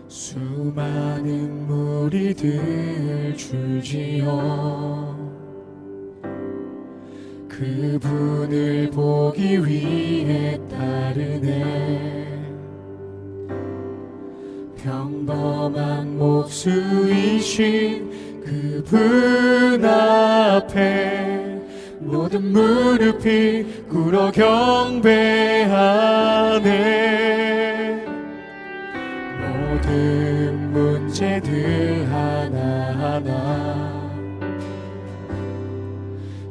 수많은 무리들 줄지어 그분을 보기 위해 따르네. 평범한 목수이신 그분 앞에 모든 무릎이 꿇어 경배하네. 모든 문제들 하나하나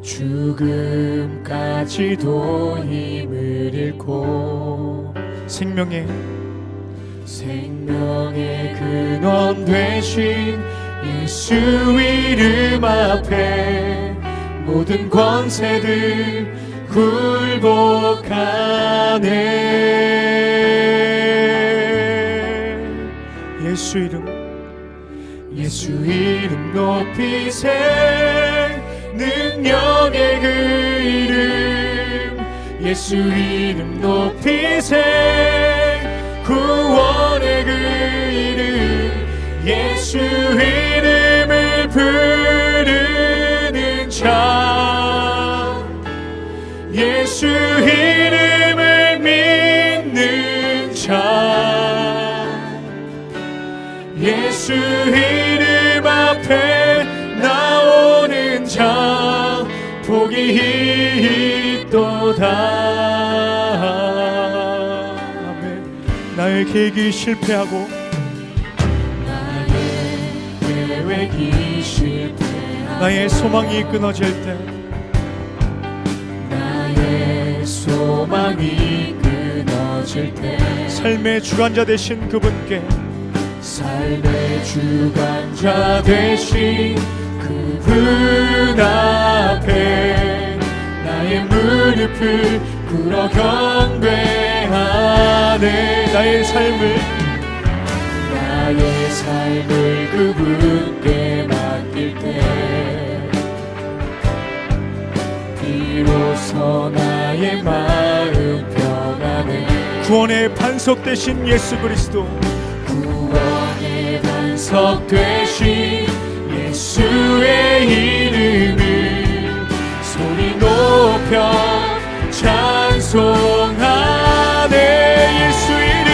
죽음까지도 힘을 잃고 생명의 근원 되신 예수 이름 앞에 모든 권세들 굴복하네. 예수 이름 높이세. 능력의 그 이름 예수 이름 높이세. 구원의 그 이름 예수 이름을 부르는 자, 예수 이름을 믿는 자, 예수 이름 앞에 나오는 자 복이 있도다. 나의 계획이 실패하고 나의 소망이 끊어질 때 삶의 주관자 되신 그분께 그분 앞에 나의 무릎을 꿇어 경배하네. 나의 삶을 그분께 맡길 때 비로소 나의 마음 변하네. 구원의 반석 되신 예수 그리스도, 구원의 반석 되신 예수의 이름을 소리 높여 찬송하네. 예수 이름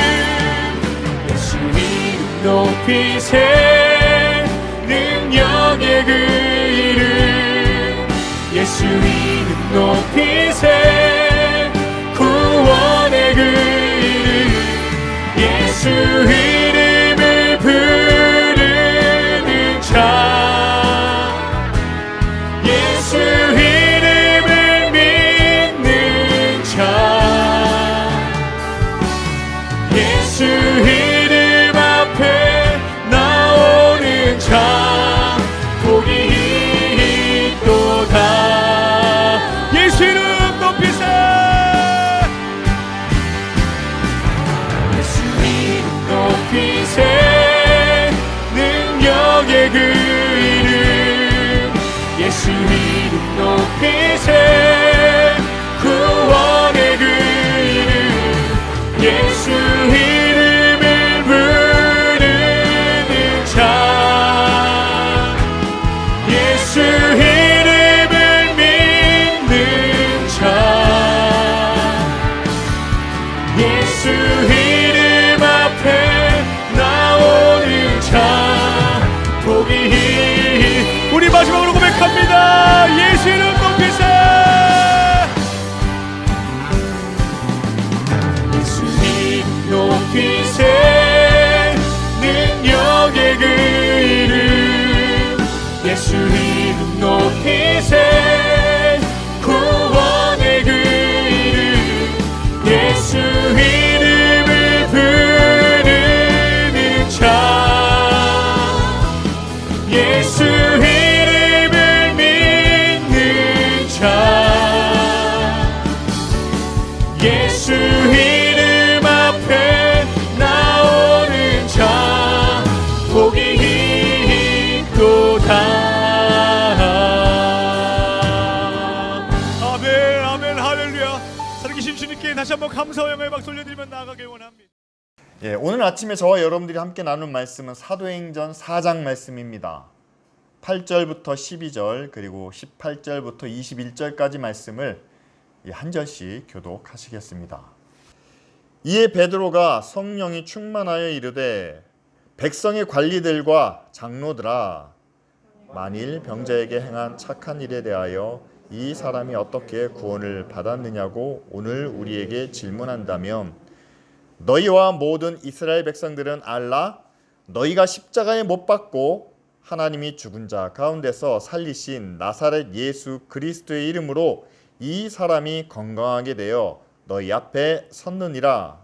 높이세. 능력의 그 이름 예수 이름 높이세. 구원의 그 이름 예수 이름을 부르는 자, 예수 이름을 믿는 자, 예수 이름 앞에 나오는 자 복이 있도다. 예수 이름 높이세. 예수 이름 높이세. 능력의 그 이름 예수 이름 높이세. 구원의 그 이름 예수 이름을 부르는 자, 예수 이름을 믿는 자, 예수 이름 앞에 나오는 자 복이. 우리 마지막으로 고백합니다. 예수 이름 높이세. 예수 이름 높이세. 능력의 그 이름 예수 이름 높이세. 구원의 그 이름 예수 이름을 부르는 자, 예수 이름을 믿는 자, 예수 이름 앞에 나오는 자 복이 있도다. 아멘, 아멘, 할렐루야. 살아계신 주님께 다시 다시 한번 감사와 영광의 박수 올려드리며 나아가길 원합니다. 오늘 아침에 저와 여러분들이 함께 나눌 말씀은 사도행전 4장 말씀입니다. 8절부터 12절 그리고 18절부터 21절까지 말씀을 한 절씩 교독하시겠습니다. 이에 베드로가 성령이 충만하여 이르되 백성의 관리들과 장로들아, 만일 병자에게 행한 착한 일에 대하여 이 사람이 어떻게 구원을 받았느냐고 오늘 우리에게 질문한다면 너희와 모든 이스라엘 백성들은 알라. 너희가 십자가에 못 박고 하나님이 죽은 자 가운데서 살리신 나사렛 예수 그리스도의 이름으로 이 사람이 건강하게 되어 너희 앞에 섰느니라.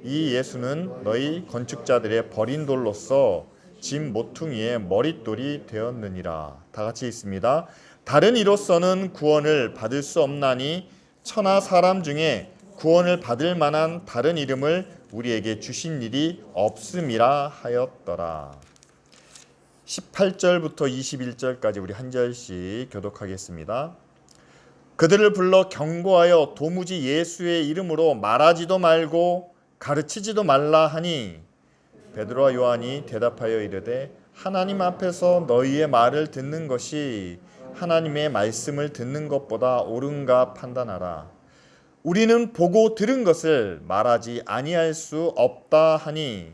이 예수는 너희 건축자들의 버린 돌로서 집 모퉁이의 머릿돌이 되었느니라. 다 같이 읽습니다. 다른 이로서는 구원을 받을 수 없나니 천하 사람 중에 구원을 받을 만한 다른 이름을 우리에게 주신 일이 없음이라 하였더라. 18절부터 21절까지 우리 한 절씩 교독하겠습니다. 그들을 불러 경고하여 도무지 예수의 이름으로 말하지도 말고 가르치지도 말라 하니 베드로와 요한이 대답하여 이르되 하나님 앞에서 너희의 말을 듣는 것이 하나님의 말씀을 듣는 것보다 옳은가 판단하라. 우리는 보고 들은 것을 말하지 아니할 수 없다 하니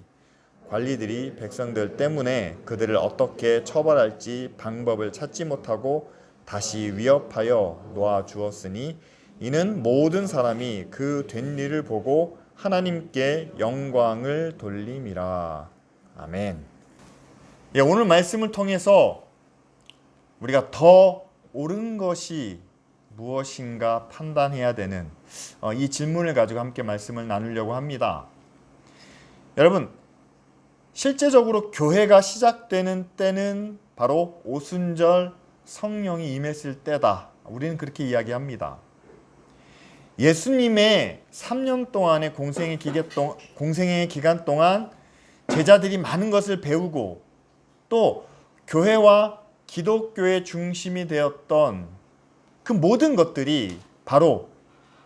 관리들이 백성들 때문에 그들을 어떻게 처벌할지 방법을 찾지 못하고 다시 위협하여 놓아 주었으니 이는 모든 사람이 그 된 일을 보고 하나님께 영광을 돌림이라. 아멘. 오늘 말씀을 통해서 우리가 더 옳은 것이 무엇인가 판단해야 되는 이 질문을 가지고 함께 말씀을 나누려고 합니다. 여러분, 실제적으로 교회가 시작되는 때는 바로 오순절 성령이 임했을 때다. 우리는 그렇게 이야기합니다. 예수님의 3년 동안의 공생의 기간 동안 제자들이 많은 것을 배우고 또 교회와 기독교의 중심이 되었던 그 모든 것들이 바로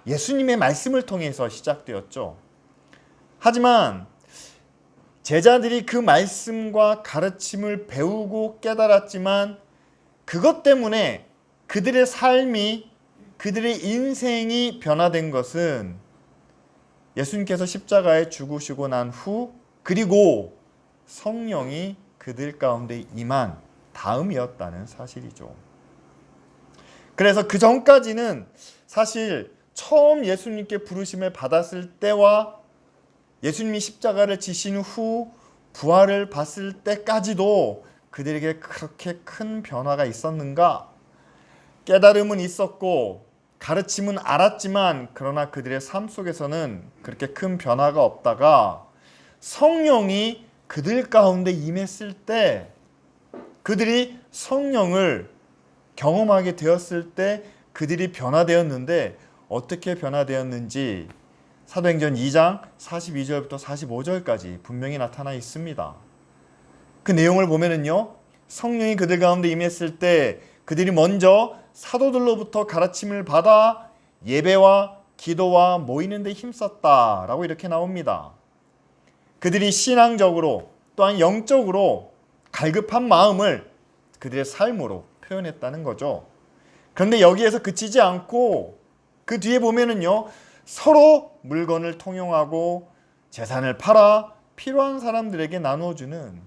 예수님의 말씀을 통해서 시작되었죠. 하지만 제자들이 그 말씀과 가르침을 배우고 깨달았지만 그것 때문에 그들의 삶이, 그들의 인생이 변화된 것은 예수님께서 십자가에 죽으시고 난 후 그리고 성령이 그들 가운데 임한 다음이었다는 사실이죠. 그래서 그 전까지는 사실 처음 예수님께 부르심을 받았을 때와 예수님이 십자가를 지신 후 부활을 봤을 때까지도 그들에게 그렇게 큰 변화가 있었는가? 깨달음은 있었고 가르침은 알았지만 그러나 그들의 삶 속에서는 그렇게 큰 변화가 없다가 성령이 그들 가운데 임했을 때 그들이 성령을 경험하게 되었을 때 그들이 변화되었는데 어떻게 변화되었는지 사도행전 2장 42절부터 45절까지 분명히 나타나 있습니다. 그 내용을 보면은요, 성령이 그들 가운데 임했을 때 그들이 먼저 사도들로부터 가르침을 받아 예배와 기도와 모이는 데 힘썼다라고 이렇게 나옵니다. 그들이 신앙적으로 또한 영적으로 갈급한 마음을 그들의 삶으로 표현했다는 거죠. 그런데 여기에서 그치지 않고 그 뒤에 보면은요, 서로 물건을 통용하고 재산을 팔아 필요한 사람들에게 나누어주는,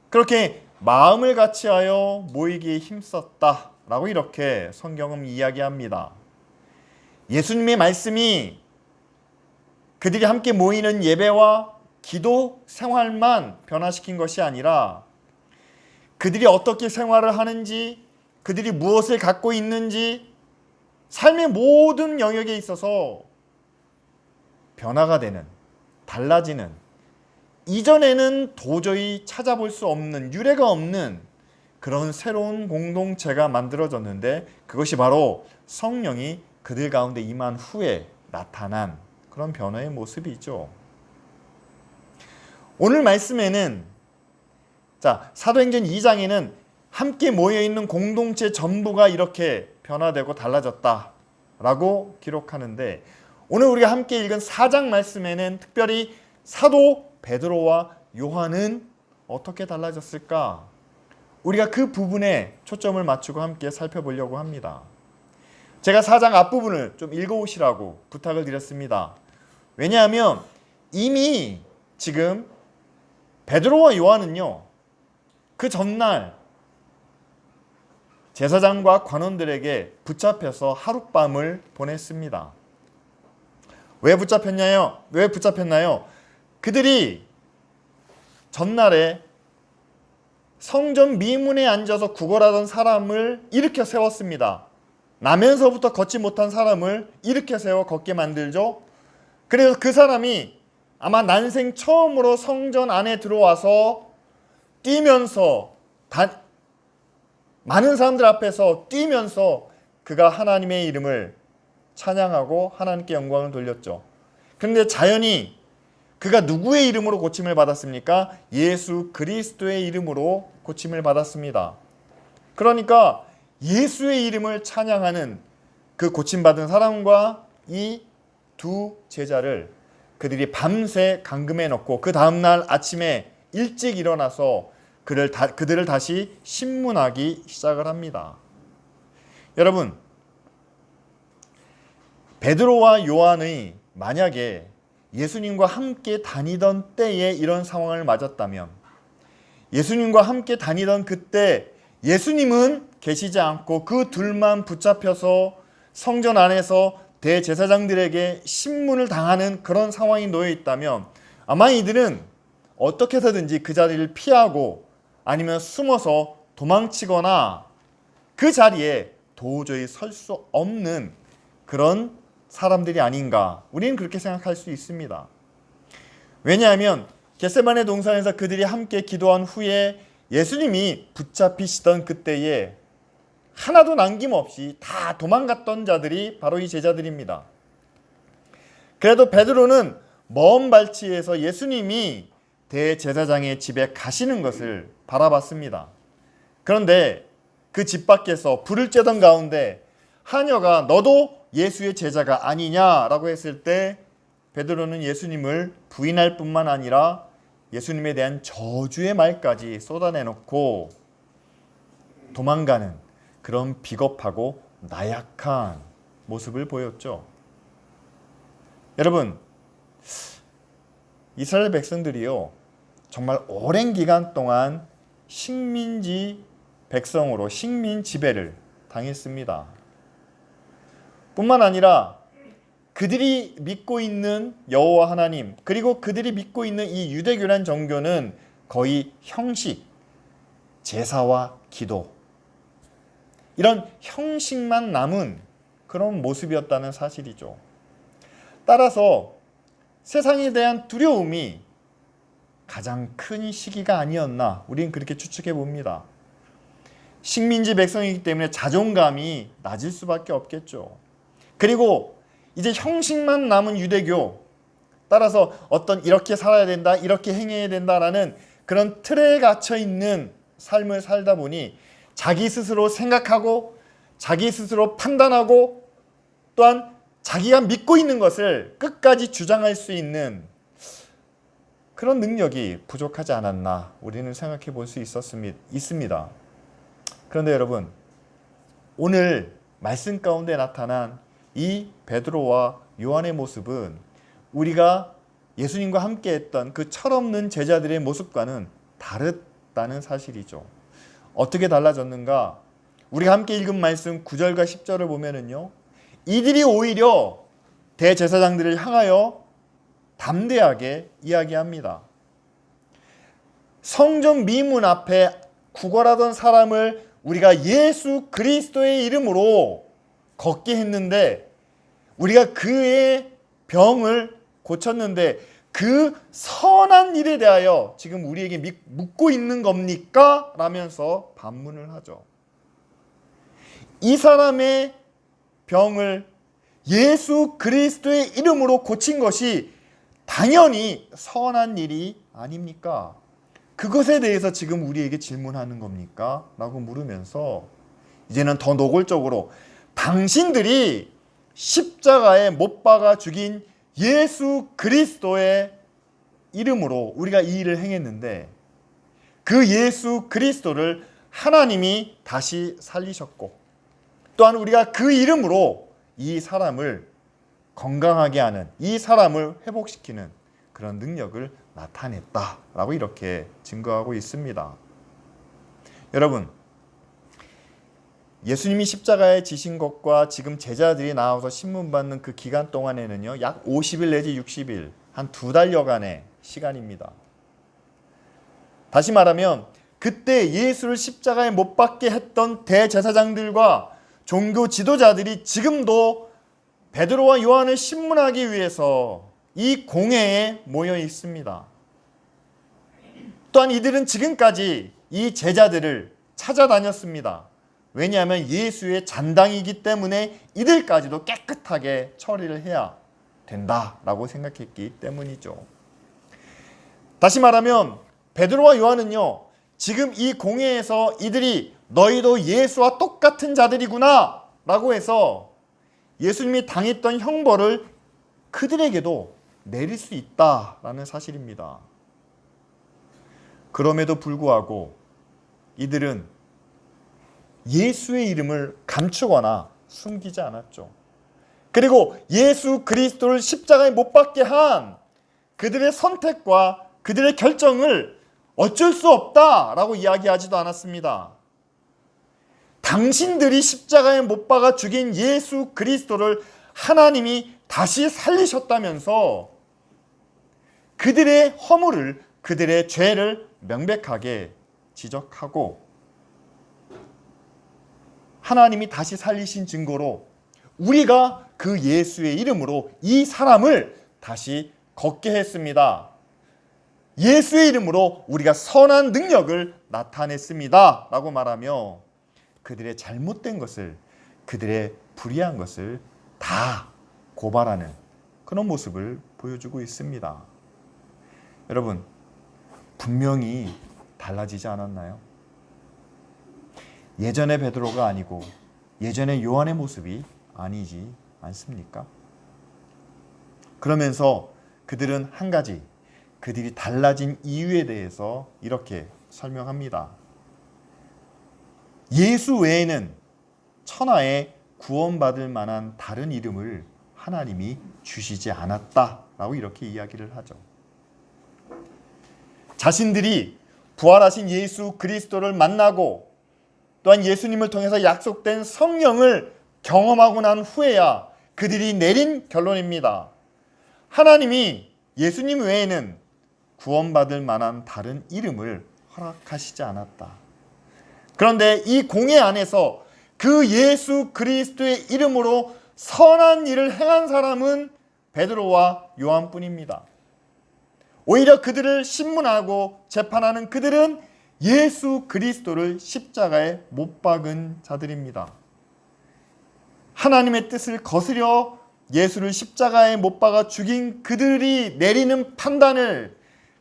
그렇게 마음을 같이하여 모이기에 힘썼다라고 이렇게 성경은 이야기합니다. 예수님의 말씀이 그들이 함께 모이는 예배와 기도 생활만 변화시킨 것이 아니라 그들이 어떻게 생활을 하는지, 그들이 무엇을 갖고 있는지 삶의 모든 영역에 있어서 변화가 되는, 달라지는, 이전에는 도저히 찾아볼 수 없는, 유례가 없는 그런 새로운 공동체가 만들어졌는데 그것이 바로 성령이 그들 가운데 임한 후에 나타난 그런 변화의 모습이죠. 오늘 말씀에는 사도행전 2장에는 함께 모여있는 공동체 전부가 이렇게 변화되고 달라졌다라고 기록하는데 오늘 우리가 함께 읽은 4장 말씀에는 특별히 사도 베드로와 요한은 어떻게 달라졌을까? 우리가 그 부분에 초점을 맞추고 함께 살펴보려고 합니다. 제가 4장 앞부분을 좀 읽어오시라고 부탁을 드렸습니다. 왜냐하면 이미 지금 베드로와 요한은요, 그 전날 제사장과 관원들에게 붙잡혀서 하룻밤을 보냈습니다. 왜 붙잡혔나요? 그들이 전날에 성전 미문에 앉아서 구걸하던 사람을 일으켜 세웠습니다. 나면서부터 걷지 못한 사람을 일으켜 세워 걷게 만들죠. 그래서 그 사람이 아마 난생 처음으로 성전 안에 들어와서 뛰면서 많은 사람들 앞에서 뛰면서 그가 하나님의 이름을 찬양하고 하나님께 영광을 돌렸죠. 그런데 자연히 그가 누구의 이름으로 고침을 받았습니까? 예수 그리스도의 이름으로 고침을 받았습니다. 그러니까 예수의 이름을 찬양하는 그 고침받은 사람과 이 두 제자를 그들이 밤새 감금해 놓고 그 다음날 아침에 일찍 일어나서 그들을 다시 신문하기 시작을 합니다. 여러분, 베드로와 요한이 만약에 예수님과 함께 다니던 때에 이런 상황을 맞았다면, 예수님과 함께 다니던 그때 예수님은 계시지 않고 그 둘만 붙잡혀서 성전 안에서 대제사장들에게 신문을 당하는 그런 상황이 놓여 있다면 아마 이들은 어떻게 해서든지 그 자리를 피하고 아니면 숨어서 도망치거나 그 자리에 도저히 설 수 없는 그런 사람들이 아닌가, 우리는 그렇게 생각할 수 있습니다. 왜냐하면 겟세마네 동산에서 그들이 함께 기도한 후에 예수님이 붙잡히시던 그때에 하나도 남김없이 다 도망갔던 자들이 바로 이 제자들입니다. 그래도 베드로는 먼 발치에서 예수님이 대제사장의 집에 가시는 것을 바라봤습니다. 그런데 그 집 밖에서 불을 쬐던 가운데 하녀가 너도 예수의 제자가 아니냐라고 했을 때 베드로는 예수님을 부인할 뿐만 아니라 예수님에 대한 저주의 말까지 쏟아내놓고 도망가는 그런 비겁하고 나약한 모습을 보였죠. 여러분, 이스라엘 백성들이요, 정말 오랜 기간 동안 식민지 백성으로 식민 지배를 당했습니다. 뿐만 아니라 그들이 믿고 있는 여호와 하나님, 그리고 그들이 믿고 있는 이 유대교란 종교는 거의 형식, 제사와 기도, 이런 형식만 남은 그런 모습이었다는 사실이죠. 따라서 세상에 대한 두려움이 가장 큰 시기가 아니었나, 우리는 그렇게 추측해 봅니다. 식민지 백성이기 때문에 자존감이 낮을 수밖에 없겠죠. 그리고 이제 형식만 남은 유대교, 따라서 어떤 이렇게 살아야 된다, 이렇게 행해야 된다라는 그런 틀에 갇혀 있는 삶을 살다 보니 자기 스스로 생각하고 자기 스스로 판단하고 또한 자기가 믿고 있는 것을 끝까지 주장할 수 있는 그런 능력이 부족하지 않았나, 우리는 생각해 볼 수 있습니다. 그런데 여러분, 오늘 말씀 가운데 나타난 이 베드로와 요한의 모습은 우리가 예수님과 함께 했던 그 철없는 제자들의 모습과는 다르다는 사실이죠. 어떻게 달라졌는가? 우리가 함께 읽은 말씀 9절과 10절을 보면은요, 이들이 오히려 대제사장들을 향하여 담대하게 이야기합니다. 성전 미문 앞에 구걸하던 사람을 우리가 예수 그리스도의 이름으로 걷게 했는데, 우리가 그의 병을 고쳤는데 그 선한 일에 대하여 지금 우리에게 묻고 있는 겁니까? 라면서 반문을 하죠. 이 사람의 병을 예수 그리스도의 이름으로 고친 것이 당연히 선한 일이 아닙니까? 그것에 대해서 지금 우리에게 질문하는 겁니까? 라고 물으면서 이제는 더 노골적으로 당신들이 십자가에 못 박아 죽인 예수 그리스도의 이름으로 우리가 이 일을 행했는데, 그 예수 그리스도를 하나님이 다시 살리셨고, 또한 우리가 그 이름으로 이 사람을 건강하게 하는, 이 사람을 회복시키는 그런 능력을 나타냈다라고 이렇게 증거하고 있습니다. 여러분, 예수님이 십자가에 지신 것과 지금 제자들이 나와서 신문받는 그 기간 동안에는요, 약 50일 내지 60일, 한 2달여간의 시간입니다. 다시 말하면 그때 예수를 십자가에 못 박게 했던 대제사장들과 종교 지도자들이 지금도 베드로와 요한을 신문하기 위해서 이 공회에 모여 있습니다. 또한 이들은 지금까지 이 제자들을 찾아다녔습니다. 왜냐하면 예수의 잔당이기 때문에 이들까지도 깨끗하게 처리를 해야 된다라고 생각했기 때문이죠. 다시 말하면 베드로와 요한은요, 지금 이 공회에서 이들이 너희도 예수와 똑같은 자들이구나 라고 해서 예수님이 당했던 형벌을 그들에게도 내릴 수 있다라는 사실입니다. 그럼에도 불구하고 이들은 예수의 이름을 감추거나 숨기지 않았죠. 그리고 예수 그리스도를 십자가에 못 박게 한 그들의 선택과 그들의 결정을 어쩔 수 없다라고 이야기하지도 않았습니다. 당신들이 십자가에 못 박아 죽인 예수 그리스도를 하나님이 다시 살리셨다면서 그들의 허물을, 그들의 죄를 명백하게 지적하고, 하나님이 다시 살리신 증거로 우리가 그 예수의 이름으로 이 사람을 다시 걷게 했습니다. 예수의 이름으로 우리가 선한 능력을 나타냈습니다 라고 말하며 그들의 잘못된 것을, 그들의 불의한 것을 다 고발하는 그런 모습을 보여주고 있습니다. 여러분, 분명히 달라지지 않았나요? 예전의 베드로가 아니고 예전의 요한의 모습이 아니지 않습니까? 그러면서 그들은 한 가지, 그들이 달라진 이유에 대해서 이렇게 설명합니다. 예수 외에는 천하에 구원받을 만한 다른 이름을 하나님이 주시지 않았다라고 이렇게 이야기를 하죠. 자신들이 부활하신 예수 그리스도를 만나고 또한 예수님을 통해서 약속된 성령을 경험하고 난 후에야 그들이 내린 결론입니다. 하나님이 예수님 외에는 구원받을 만한 다른 이름을 허락하시지 않았다. 그런데 이 공회 안에서 그 예수 그리스도의 이름으로 선한 일을 행한 사람은 베드로와 요한뿐입니다. 오히려 그들을 신문하고 재판하는 그들은 예수 그리스도를 십자가에 못 박은 자들입니다. 하나님의 뜻을 거스려 예수를 십자가에 못 박아 죽인 그들이 내리는 판단을,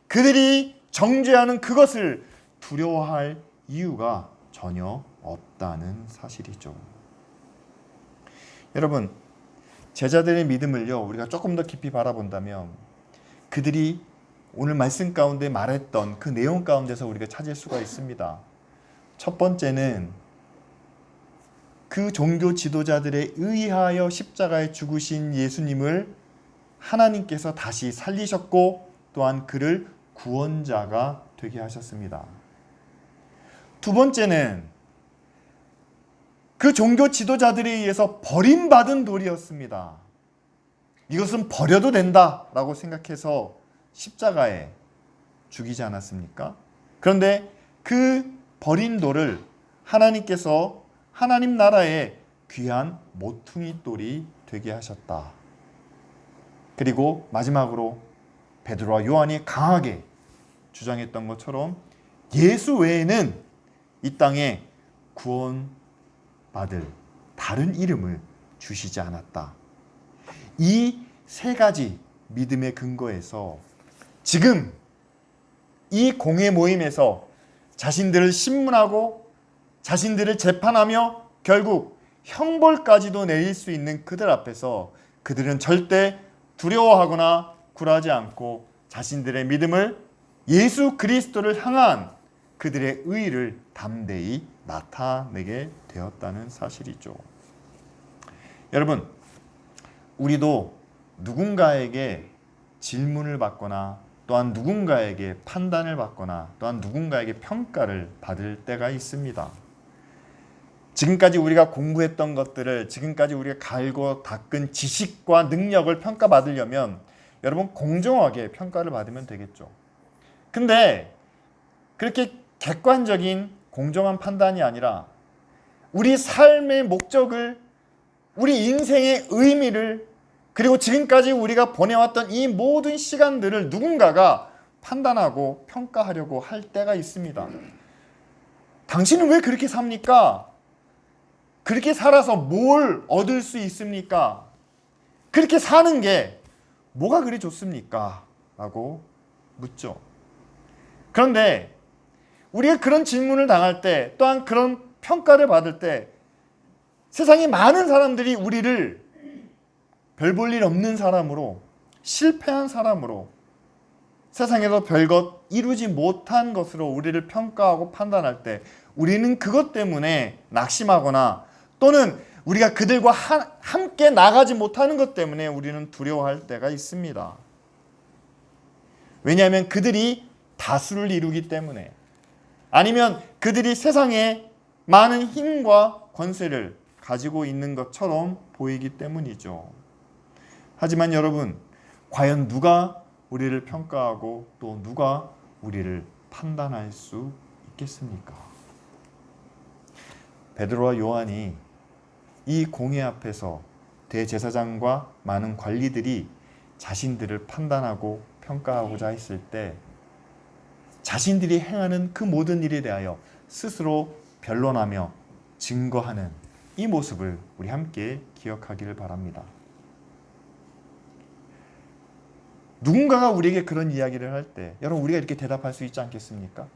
그들이 정죄하는 그것을 두려워할 이유가 전혀 없다는 사실이죠. 여러분, 제자들의 믿음을요, 우리가 조금 더 깊이 바라본다면 그들이 오늘 말씀 가운데 말했던 그 내용 가운데서 우리가 찾을 수가 있습니다. 첫 번째는 그 종교 지도자들에 의하여 십자가에 죽으신 예수님을 하나님께서 다시 살리셨고 또한 그를 구원자가 되게 하셨습니다. 두 번째는 그 종교 지도자들에 의해서 버림받은 돌이었습니다. 이것은 버려도 된다라고 생각해서 십자가에 죽이지 않았습니까? 그런데 그 버린 돌을 하나님께서 하나님 나라의 귀한 모퉁이 돌이 되게 하셨다. 그리고 마지막으로 베드로와 요한이 강하게 주장했던 것처럼 예수 외에는 이 땅에 구원받을 다른 이름을 주시지 않았다. 이 세 가지 믿음의 근거에서 지금 이 공회 모임에서 자신들을 신문하고 자신들을 재판하며 결국 형벌까지도 내릴 수 있는 그들 앞에서 그들은 절대 두려워하거나 굴하지 않고 자신들의 믿음을 예수 그리스도를 향한 그들의 의의를 담대히 나타내게 되었다는 사실이죠. 여러분, 우리도 누군가에게 질문을 받거나 또한 누군가에게 판단을 받거나 또한 누군가에게 평가를 받을 때가 있습니다. 지금까지 우리가 공부했던 것들을, 지금까지 우리가 갈고 닦은 지식과 능력을 평가받으려면 여러분 공정하게 평가를 받으면 되겠죠. 근데 그렇게 객관적인 공정한 판단이 아니라 우리 삶의 목적을, 우리 인생의 의미를, 그리고 지금까지 우리가 보내왔던 이 모든 시간들을 누군가가 판단하고 평가하려고 할 때가 있습니다. 당신은 왜 그렇게 삽니까? 그렇게 살아서 뭘 얻을 수 있습니까? 그렇게 사는 게 뭐가 그리 좋습니까? 라고 묻죠. 그런데 우리가 그런 질문을 당할 때, 또한 그런 평가를 받을 때 세상에 많은 사람들이 우리를 별 볼 일 없는 사람으로, 실패한 사람으로, 세상에서 별것 이루지 못한 것으로 우리를 평가하고 판단할 때 우리는 그것 때문에 낙심하거나 또는 우리가 그들과 함께 나가지 못하는 것 때문에 우리는 두려워할 때가 있습니다. 왜냐하면 그들이 다수를 이루기 때문에, 아니면 그들이 세상에 많은 힘과 권세를 가지고 있는 것처럼 보이기 때문이죠. 하지만 여러분, 과연 누가 우리를 평가하고 또 누가 우리를 판단할 수 있겠습니까? 베드로와 요한이 이 공회 앞에서 대제사장과 많은 관리들이 자신들을 판단하고 평가하고자 했을 때 자신들이 행하는 그 모든 일에 대하여 스스로 변론하며 증거하는 이 모습을 우리 함께 기억하기를 바랍니다. 누군가가 우리에게 그런 이야기를 할 때 여러분, 우리가 이렇게 대답할 수 있지 않겠습니까?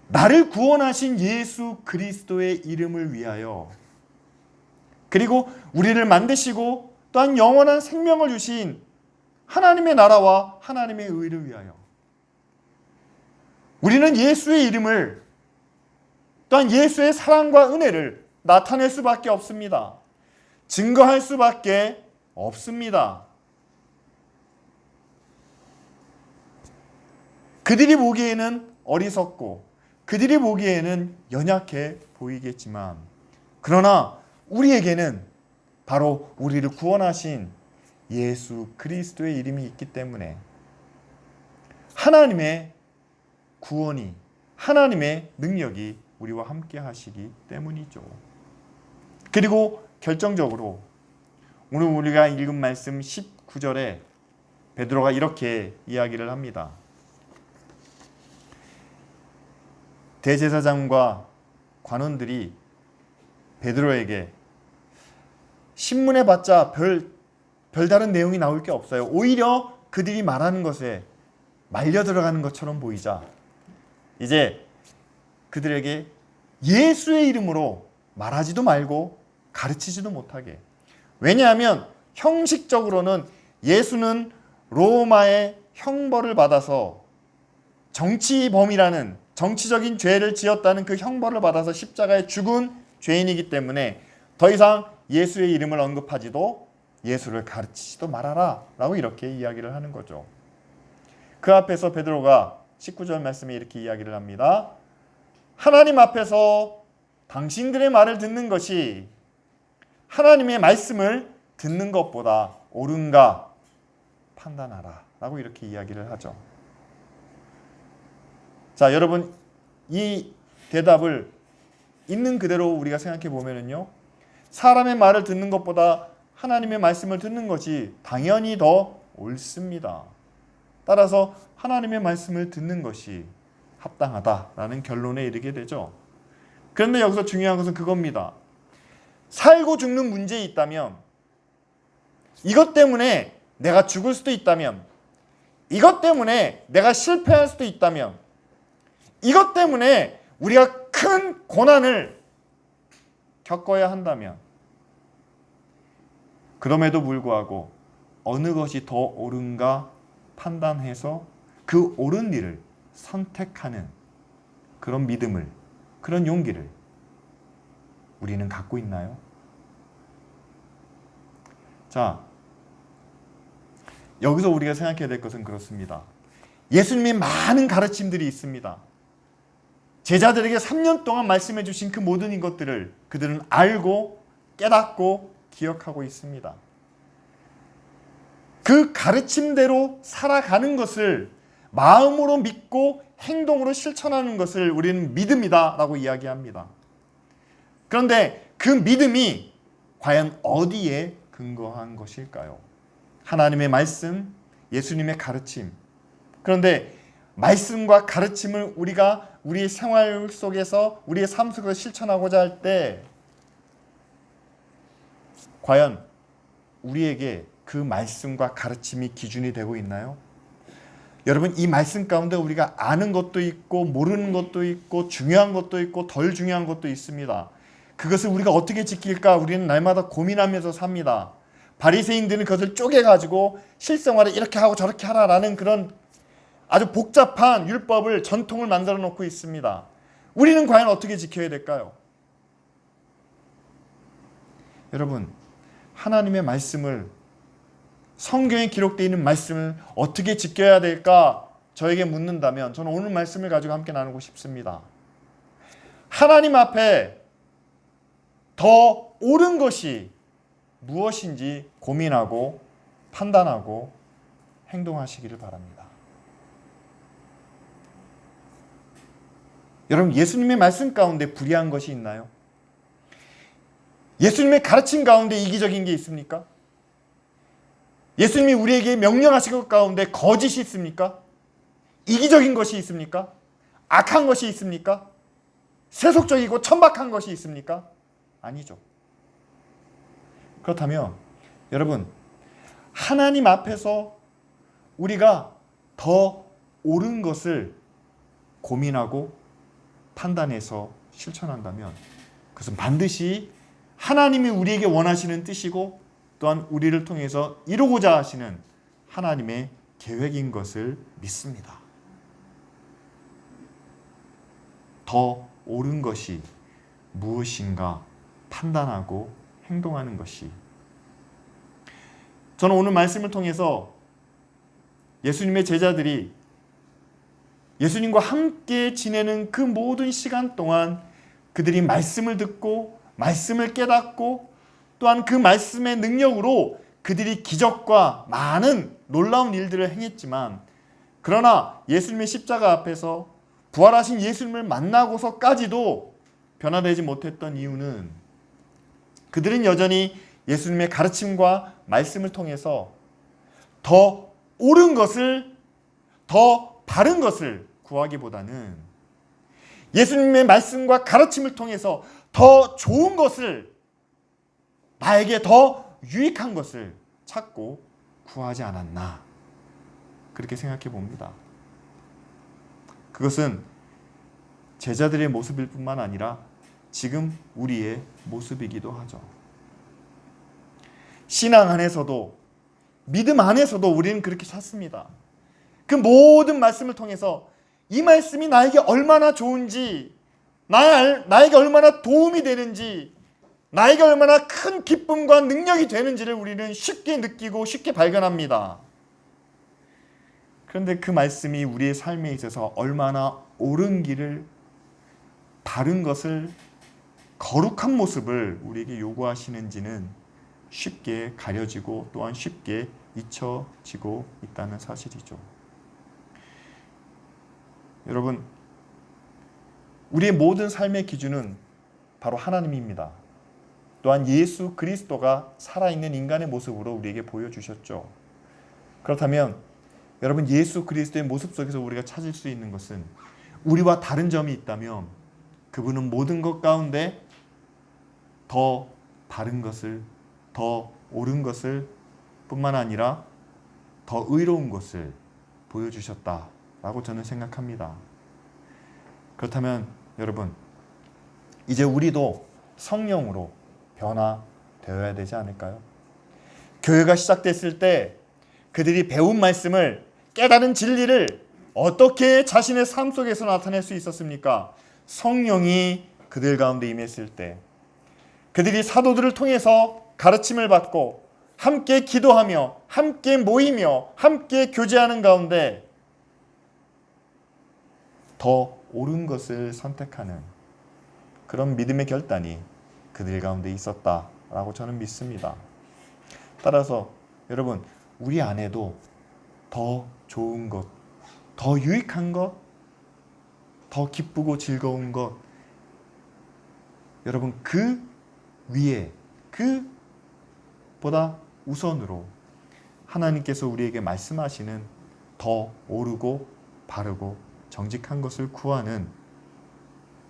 나를 구원하신 예수 그리스도의 이름을 위하여, 그리고 우리를 만드시고 또한 영원한 생명을 주신 하나님의 나라와 하나님의 의를 위하여 우리는 예수의 이름을, 또한 예수의 사랑과 은혜를 나타낼 수밖에 없습니다. 증거할 수밖에 없습니다. 그들이 보기에는 어리석고 그들이 보기에는 연약해 보이겠지만, 그러나 우리에게는 바로 우리를 구원하신 예수 그리스도의 이름이 있기 때문에 하나님의 구원이, 하나님의 능력이 우리와 함께 하시기 때문이죠. 그리고 결정적으로 오늘 우리가 읽은 말씀 19절에 베드로가 이렇게 이야기를 합니다. 대제사장과 관원들이 베드로에게 신문해 봤자 별다른 내용이 나올 게 없어요. 오히려 그들이 말하는 것에 말려 들어가는 것처럼 보이자 이제 그들에게 예수의 이름으로 말하지도 말고 가르치지도 못하게. 왜냐하면 형식적으로는 예수는 로마의 형벌을 받아서 정치범이라는, 정치적인 죄를 지었다는 그 형벌을 받아서 십자가에 죽은 죄인이기 때문에 더 이상 예수의 이름을 언급하지도 예수를 가르치지도 말아라 라고 이렇게 이야기를 하는 거죠. 그 앞에서 베드로가 19절 말씀에 이렇게 이야기를 합니다. 하나님 앞에서 당신들의 말을 듣는 것이 하나님의 말씀을 듣는 것보다 옳은가 판단하라 라고 이렇게 이야기를 하죠. 자, 여러분, 이 대답을 있는 그대로 우리가 생각해 보면은요, 사람의 말을 듣는 것보다 하나님의 말씀을 듣는 것이 당연히 더 옳습니다. 따라서 하나님의 말씀을 듣는 것이 합당하다라는 결론에 이르게 되죠. 그런데 여기서 중요한 것은 그겁니다. 살고 죽는 문제에 있다면, 이것 때문에 내가 죽을 수도 있다면, 이것 때문에 내가 실패할 수도 있다면, 이것 때문에 우리가 큰 고난을 겪어야 한다면 그럼에도 불구하고 어느 것이 더 옳은가 판단해서 그 옳은 일을 선택하는 그런 믿음을, 그런 용기를 우리는 갖고 있나요? 자, 여기서 우리가 생각해야 될 것은 그렇습니다. 예수님의 많은 가르침들이 있습니다. 제자들에게 3년 동안 말씀해 주신 그 모든 것들을 그들은 알고 깨닫고 기억하고 있습니다. 그 가르침대로 살아가는 것을 마음으로 믿고 행동으로 실천하는 것을 우리는 믿음이다 라고 이야기합니다. 그런데 그 믿음이 과연 어디에 근거한 것일까요? 하나님의 말씀, 예수님의 가르침. 그런데 말씀과 가르침을 우리가 우리의 생활 속에서, 우리의 삶 속에서 실천하고자 할 때 과연 우리에게 그 말씀과 가르침이 기준이 되고 있나요? 여러분, 이 말씀 가운데 우리가 아는 것도 있고 모르는 것도 있고 중요한 것도 있고 덜 중요한 것도 있습니다. 그것을 우리가 어떻게 지킬까 우리는 날마다 고민하면서 삽니다. 바리새인들은 그것을 쪼개가지고 실생활에 이렇게 하고 저렇게 하라라는 그런 아주 복잡한 율법을, 전통을 만들어 놓고 있습니다. 우리는 과연 어떻게 지켜야 될까요? 여러분, 하나님의 말씀을, 성경에 기록되어 있는 말씀을 어떻게 지켜야 될까 저에게 묻는다면 저는 오늘 말씀을 가지고 함께 나누고 싶습니다. 하나님 앞에 더 옳은 것이 무엇인지 고민하고 판단하고 행동하시기를 바랍니다. 여러분, 예수님의 말씀 가운데 불의한 것이 있나요? 예수님의 가르침 가운데 이기적인 게 있습니까? 예수님이 우리에게 명령하신 것 가운데 거짓이 있습니까? 이기적인 것이 있습니까? 악한 것이 있습니까? 세속적이고 천박한 것이 있습니까? 아니죠. 그렇다면 여러분, 하나님 앞에서 우리가 더 옳은 것을 고민하고 판단해서 실천한다면 그것은 반드시 하나님이 우리에게 원하시는 뜻이고 또한 우리를 통해서 이루고자 하시는 하나님의 계획인 것을 믿습니다. 더 옳은 것이 무엇인가 판단하고 행동하는 것이, 저는 오늘 말씀을 통해서 예수님의 제자들이 예수님과 함께 지내는 그 모든 시간 동안 그들이 말씀을 듣고 말씀을 깨닫고 또한 그 말씀의 능력으로 그들이 기적과 많은 놀라운 일들을 행했지만, 그러나 예수님의 십자가 앞에서 부활하신 예수님을 만나고서까지도 변화되지 못했던 이유는 그들은 여전히 예수님의 가르침과 말씀을 통해서 더 옳은 것을, 더 바른 것을 구하기보다는 예수님의 말씀과 가르침을 통해서 더 좋은 것을, 나에게 더 유익한 것을 찾고 구하지 않았나, 그렇게 생각해 봅니다. 그것은 제자들의 모습일 뿐만 아니라 지금 우리의 모습이기도 하죠. 신앙 안에서도, 믿음 안에서도 우리는 그렇게 찾습니다. 그 모든 말씀을 통해서 이 말씀이 나에게 얼마나 좋은지, 나에게 얼마나 도움이 되는지, 나에게 얼마나 큰 기쁨과 능력이 되는지를 우리는 쉽게 느끼고 쉽게 발견합니다. 그런데 그 말씀이 우리의 삶에 있어서 얼마나 옳은 길을, 바른 것을, 거룩한 모습을 우리에게 요구하시는지는 쉽게 가려지고 또한 쉽게 잊혀지고 있다는 사실이죠. 여러분, 우리의 모든 삶의 기준은 바로 하나님입니다. 또한 예수 그리스도가 살아있는 인간의 모습으로 우리에게 보여주셨죠. 그렇다면 여러분, 예수 그리스도의 모습 속에서 우리가 찾을 수 있는 것은, 우리와 다른 점이 있다면 그분은 모든 것 가운데 더 바른 것을, 더 옳은 것을 뿐만 아니라 더 의로운 것을 보여주셨다라고 저는 생각합니다. 그렇다면 여러분, 이제 우리도 성령으로 변화되어야 되지 않을까요? 교회가 시작됐을 때 그들이 배운 말씀을, 깨달은 진리를 어떻게 자신의 삶 속에서 나타낼 수 있었습니까? 성령이 그들 가운데 임했을 때, 그들이 사도들을 통해서 가르침을 받고 함께 기도하며 함께 모이며 함께 교제하는 가운데 더 옳은 것을 선택하는 그런 믿음의 결단이 그들 가운데 있었다라고 저는 믿습니다. 따라서 여러분, 우리 안에도 더 좋은 것, 더 유익한 것, 더 기쁘고 즐거운 것, 여러분 그 위에, 그보다 우선으로 하나님께서 우리에게 말씀하시는 더 오르고 바르고 정직한 것을 구하는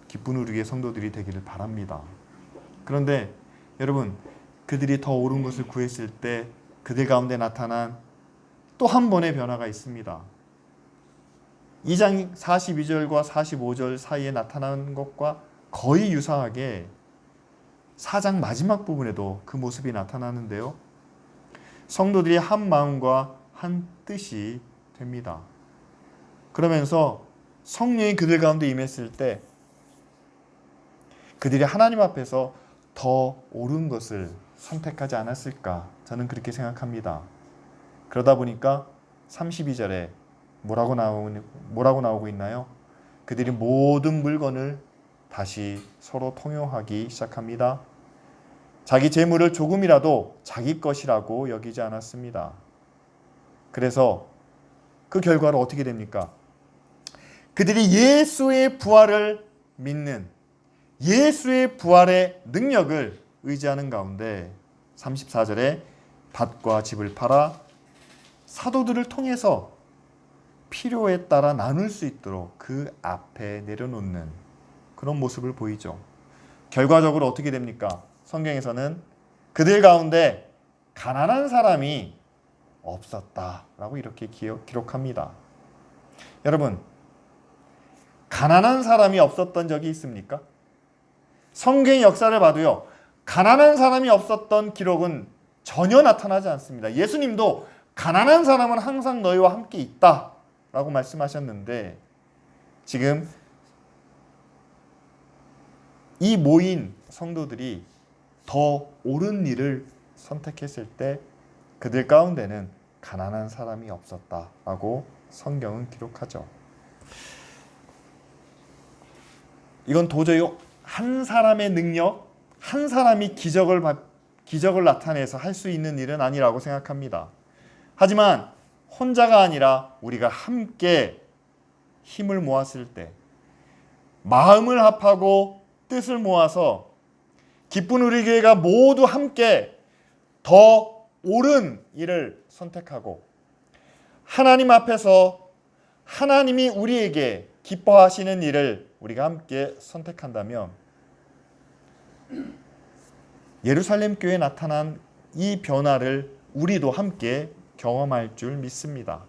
기쁜 우리의 성도들이 되기를 바랍니다. 그런데 여러분, 그들이 더 옳은 것을 구했을 때 그들 가운데 나타난 또 한 번의 변화가 있습니다. 2장 42절과 45절 사이에 나타난 것과 거의 유사하게 4장 마지막 부분에도 그 모습이 나타나는데요. 성도들이 한 마음과 한 뜻이 됩니다. 그러면서 성령이 그들 가운데 임했을 때 그들이 하나님 앞에서 더 옳은 것을 선택하지 않았을까, 저는 그렇게 생각합니다. 그러다 보니까 32절에 뭐라고 나오고 있나요? 그들이 모든 물건을 다시 서로 통용하기 시작합니다. 자기 재물을 조금이라도 자기 것이라고 여기지 않았습니다. 그래서 그 결과로 어떻게 됩니까? 그들이 예수의 부활을 믿는, 예수의 부활의 능력을 의지하는 가운데 34절에 밭과 집을 팔아 사도들을 통해서 필요에 따라 나눌 수 있도록 그 앞에 내려놓는 그런 모습을 보이죠. 결과적으로 어떻게 됩니까? 성경에서는 그들 가운데 가난한 사람이 없었다라고 이렇게 기록합니다. 여러분, 가난한 사람이 없었던 적이 있습니까? 성경의 역사를 봐도요, 가난한 사람이 없었던 기록은 전혀 나타나지 않습니다. 예수님도 가난한 사람은 항상 너희와 함께 있다 라고 말씀하셨는데, 지금 이 모인 성도들이 더 옳은 일을 선택했을 때 그들 가운데는 가난한 사람이 없었다라고 성경은 기록하죠. 이건 도저히 한 사람의 능력, 한 사람이 기적을 나타내서 할 수 있는 일은 아니라고 생각합니다. 하지만 혼자가 아니라 우리가 함께 힘을 모았을 때, 마음을 합하고 뜻을 모아서 기쁜 우리 교회가 모두 함께 더 옳은 일을 선택하고 하나님 앞에서 하나님이 우리에게 기뻐하시는 일을 우리가 함께 선택한다면 예루살렘 교회에 나타난 이 변화를 우리도 함께 경험할 줄 믿습니다.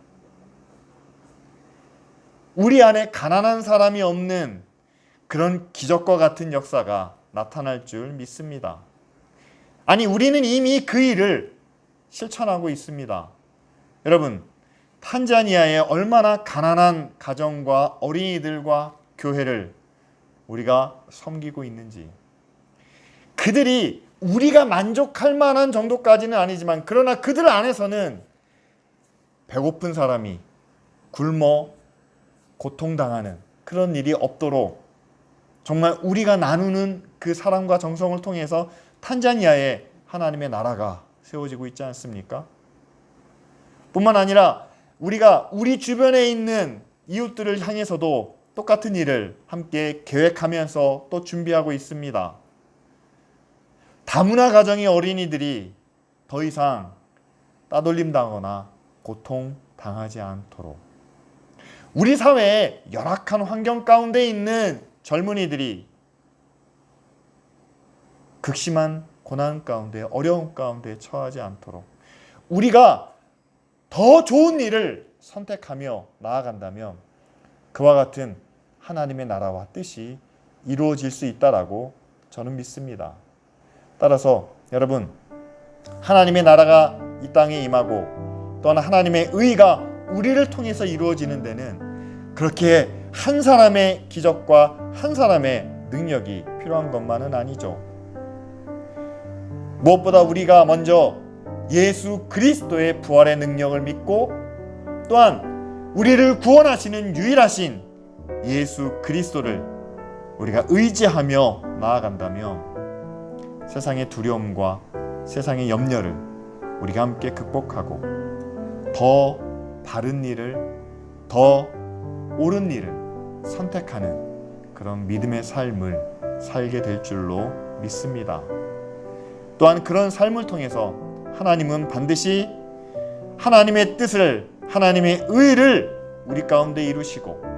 우리 안에 가난한 사람이 없는 그런 기적과 같은 역사가 나타날 줄 믿습니다. 아니, 우리는 이미 그 일을 실천하고 있습니다. 여러분, 탄자니아의 얼마나 가난한 가정과 어린이들과 교회를 우리가 섬기고 있는지, 그들이 우리가 만족할 만한 정도까지는 아니지만 그러나 그들 안에서는 배고픈 사람이 굶어 고통당하는 그런 일이 없도록 정말 우리가 나누는 그 사랑과 정성을 통해서 탄자니아에 하나님의 나라가 세워지고 있지 않습니까? 뿐만 아니라 우리가 우리 주변에 있는 이웃들을 향해서도 똑같은 일을 함께 계획하면서 또 준비하고 있습니다. 다문화 가정의 어린이들이 더 이상 따돌림 당하거나 고통 당하지 않도록, 우리 사회에 열악한 환경 가운데 있는 젊은이들이 극심한 고난 가운데, 어려움 가운데 처하지 않도록 우리가 더 좋은 일을 선택하며 나아간다면 그와 같은 하나님의 나라와 뜻이 이루어질 수 있다라고 저는 믿습니다. 따라서 여러분, 하나님의 나라가 이 땅에 임하고 또한 하나님의 의가 우리를 통해서 이루어지는 데는 그렇게 한 사람의 기적과 한 사람의 능력이 필요한 것만은 아니죠. 무엇보다 우리가 먼저 예수 그리스도의 부활의 능력을 믿고 또한 우리를 구원하시는 유일하신 예수 그리스도를 우리가 의지하며 나아간다면 세상의 두려움과 세상의 염려를 우리가 함께 극복하고 더 바른 일을, 더 옳은 일을 선택하는 그런 믿음의 삶을 살게 될 줄로 믿습니다. 또한 그런 삶을 통해서 하나님은 반드시 하나님의 뜻을, 하나님의 의를 우리 가운데 이루시고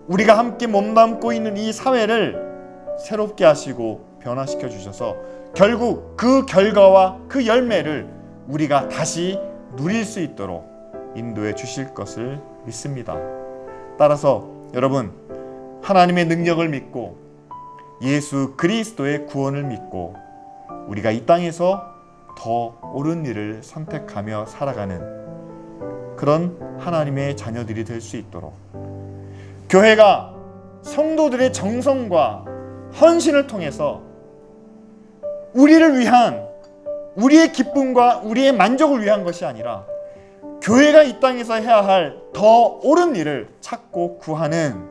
우리가 함께 몸담고 있는 이 사회를 새롭게 하시고 변화시켜 주셔서 결국 그 결과와 그 열매를 우리가 다시 누릴 수 있도록 인도해 주실 것을 믿습니다. 따라서 여러분, 하나님의 능력을 믿고 예수 그리스도의 구원을 믿고 우리가 이 땅에서 더 옳은 일을 선택하며 살아가는 그런 하나님의 자녀들이 될 수 있도록 교회가 성도들의 정성과 헌신을 통해서 우리를 위한, 우리의 기쁨과 우리의 만족을 위한 것이 아니라 교회가 이 땅에서 해야 할 더 옳은 일을 찾고 구하는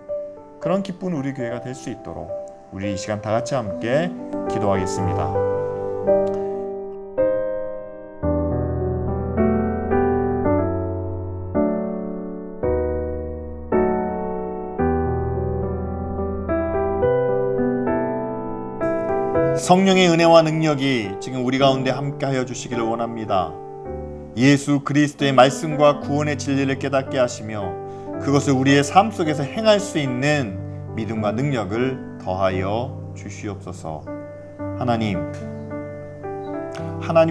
그런 기쁜 우리 교회가 될 수 있도록 우리 이 시간 다 같이 함께 기도하겠습니다. 성령의 은혜와 능력이 지금 우리 가운데 함께하여 주시기를 원합니다. 예수 그리스도의 말씀과 구원의 진리를 깨닫게 하시며 그것을 우리의 삶 속에서 행할 수 있는 믿음과 능력을 더하여 주시옵소서. 하나님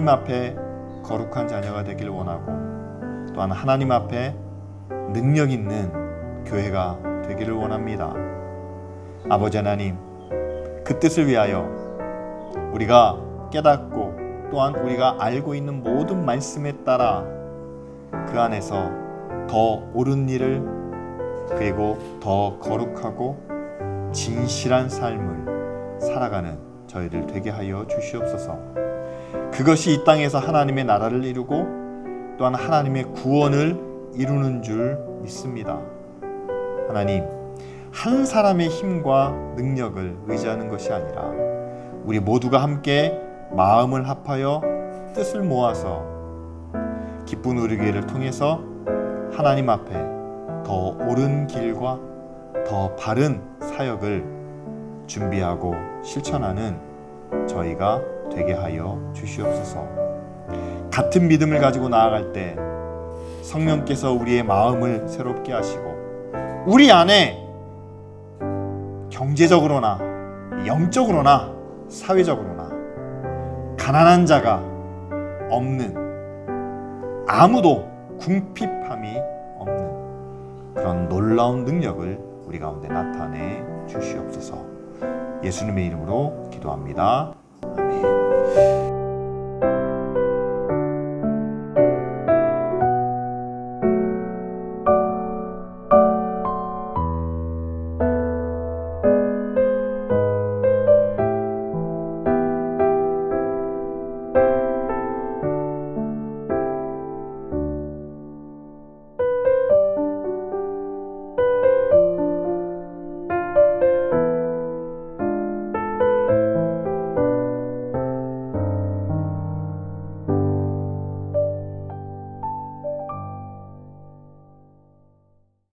앞에 거룩한 자녀가 되길 원하고 또한 하나님 앞에 능력 있는 교회가 되기를 원합니다. 아버지 하나님, 그 뜻을 위하여 우리가 깨닫고 또한 우리가 알고 있는 모든 말씀에 따라 그 안에서 더 옳은 일을 그리고 더 거룩하고 진실한 삶을 살아가는 저희들 되게 하여 주시옵소서. 그것이 이 땅에서 하나님의 나라를 이루고 또한 하나님의 구원을 이루는 줄 믿습니다. 하나님, 한 사람의 힘과 능력을 의지하는 것이 아니라 우리 모두가 함께 마음을 합하여 뜻을 모아서 기쁜 우리 교회를 통해서 하나님 앞에 더 옳은 길과 더 바른 사역을 준비하고 실천하는 저희가 되게 하여 주시옵소서. 같은 믿음을 가지고 나아갈 때 성령께서 우리의 마음을 새롭게 하시고 우리 안에 경제적으로나 영적으로나 사회적으로나 가난한 자가 없는, 아무도 궁핍함이 없는 그런 놀라운 능력을 우리 가운데 나타내 주시옵소서. 예수님의 이름으로 기도합니다. 아멘.